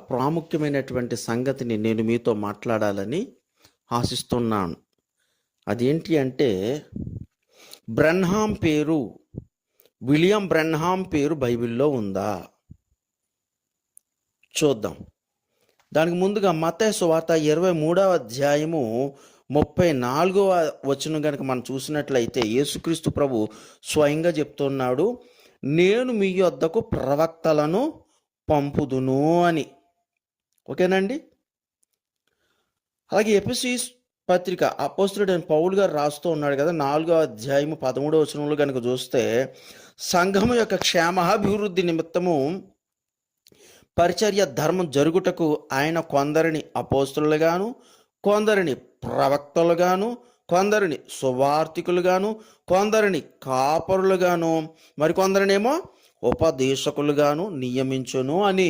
ప్రాముఖ్యమైనటువంటి సంగతిని నేను మీతో మాట్లాడాలని ఆశిస్తున్నాను. అదేంటి అంటే, విలియం బ్రెన్హామ్ పేరు బైబిల్లో ఉందా? చూద్దాం. దానికి ముందుగా మత్తయి సువార్త 23వ అధ్యాయము 34వ వచనం కనుక మనం చూసినట్లయితే, యేసుక్రీస్తు ప్రభు స్వయంగా చెప్తున్నాడు, నేను మీ యొద్దకు ప్రవక్తలను పంపుదును అని. ఓకేనండి. అలాగే ఎఫెసీయుల పత్రిక అపోస్తలుడైన పౌలు గారు రాస్తూ ఉన్నాడు కదా, 4వ అధ్యాయము 13వ వచనంలో కనుక చూస్తే, సంఘము యొక్క క్షేమాభివృద్ధి నిమిత్తము పరిచర్య ధర్మం జరుగుటకు ఆయన కొందరిని అపోస్తలులుగాను, కొందరిని ప్రవక్తలుగాను, కొందరిని సువార్తికులుగాను, కొందరిని కాపరులుగాను, మరికొందరినేమో ఉపదేశకులుగాను నియమించును అని